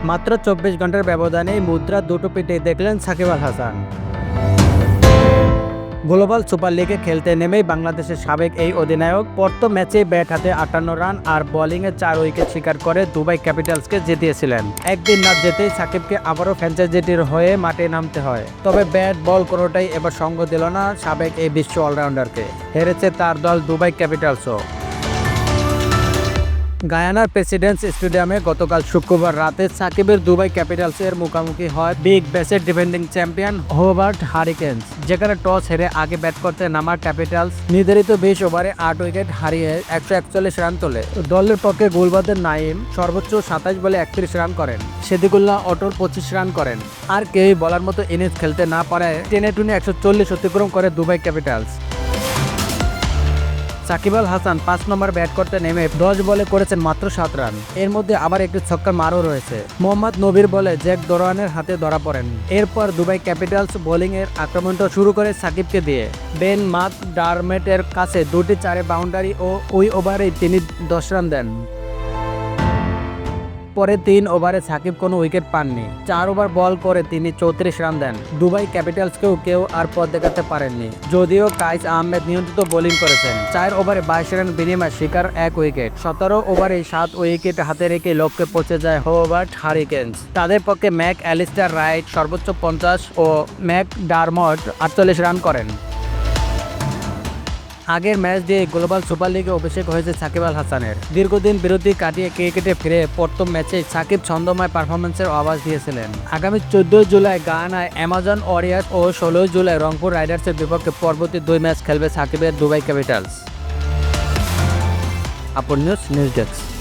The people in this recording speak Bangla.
মাত্র 24 ঘন্টার ব্যবধানে মুদ্রা দুটো পিঠে দেখলেন সাকিব আল হাসান। গ্লোবাল সুপার লিগে খেলতে নেমেই বাংলাদেশের সাবেক এই অধিনায়ক প্রথম ম্যাচে ব্যাট হাতে 58 রান আর বোলিংয়ে 4 উইকেট শিকার করে দুবাই ক্যাপিটালসকে জিতিয়েছিলেন। একদিন না যেতেই সাকিবকে আবারও ফ্র্যাঞ্চাইজিটির হয়ে মাঠে নামতে হয়। তবে ব্যাট বল কোনোটাই এবার সঙ্গ দিল না সাবেক এই বিশ্ব অলরাউন্ডারকে। হেরেছে তার দল দুবাই ক্যাপিটালসও। গায়ানার প্রেসিডেন্টস স্টেডিয়ামে গতকাল শুক্রবার রাতে সাকিবের দুবাই ক্যাপিটালসের মুখোমুখি হয় বিগ ব্যাশের ডিফেন্ডিং চ্যাম্পিয়ন হোবার্ট হারিকেন্স, যেখানে টস হেরে আগে ব্যাট করতে নামা ক্যাপিটালস নির্ধারিত 20 ওভারে 8 উইকেট হারিয়ে 141 রান তোলে। দলের পক্ষে গুলবাদের নাইম সর্বোচ্চ 27 বলে 31 রান করেন। সেদিকুল্লাহ অটল 25 রান করেন। আর কেউই বলার মতো ইনিংস খেলতে না পারায় টেনে টুনে 140 অতিক্রম করে দুবাই ক্যাপিটালস। সাকিব আল হাসান 5 নম্বর ব্যাট করতে নেমে 10 বলে করেছেন মাত্র 7 রান। এর মধ্যে আবার একটি ছক্কার মারও রয়েছে। মোহাম্মদ নবীর বলে জ্যাক দোরানের হাতে ধরা পড়েন। এরপর দুবাই ক্যাপিটালস বোলিংয়ের আক্রমণটা শুরু করে সাকিবকে দিয়ে। বেন ম্যাকডারমেটের কাছে 2টি 4 বাউন্ডারি ও ওই ওভারেই তিনি 10 রান দেন। পরে 3 ওভারে সাকিব কোনো উইকেট পাননি। 4 ওভার বল করে তিনি 34 রান দেন। দুবাই ক্যাপিটালসকেও কেউ আর পথ দেখাতে পারেননি, যদিও কাইস আহমেদ নিয়ন্ত্রিত বোলিং করেছেন। 4 ওভারে 22 রান বিনিময়ে শিকার 1 উইকেট। 17 ওভারে 7 উইকেট হাতে রেখে লক্ষ্যে পৌঁছে যায় হোবার্ট হারিকেন্স। তাদের পক্ষে ম্যাক অ্যালিস্টার রাইট সর্বোচ্চ 50 ও ম্যাকডারমট 48 রান করেন। আগের ম্যাচ দিয়ে গ্লোবাল সুপার লিগে অভিষেক হয়েছে সাকিব আল হাসানের। দীর্ঘদিন বিরতি কাটিয়ে ক্রিকেটে ফিরে প্রথম ম্যাচে সাকিব ছন্দময় পারফরমেন্সের আভাস দিয়েছিলেন। আগামী 14 জুলাই গায়ানায় অ্যামাজন ওয়ারিয়র্স ও 16 জুলাই রংপুর রাইডার্সের বিপক্ষে পরবর্তী 2 ম্যাচ খেলবে সাকিবের দুবাই ক্যাপিটালস। আপন নিউজ ডেস্ক।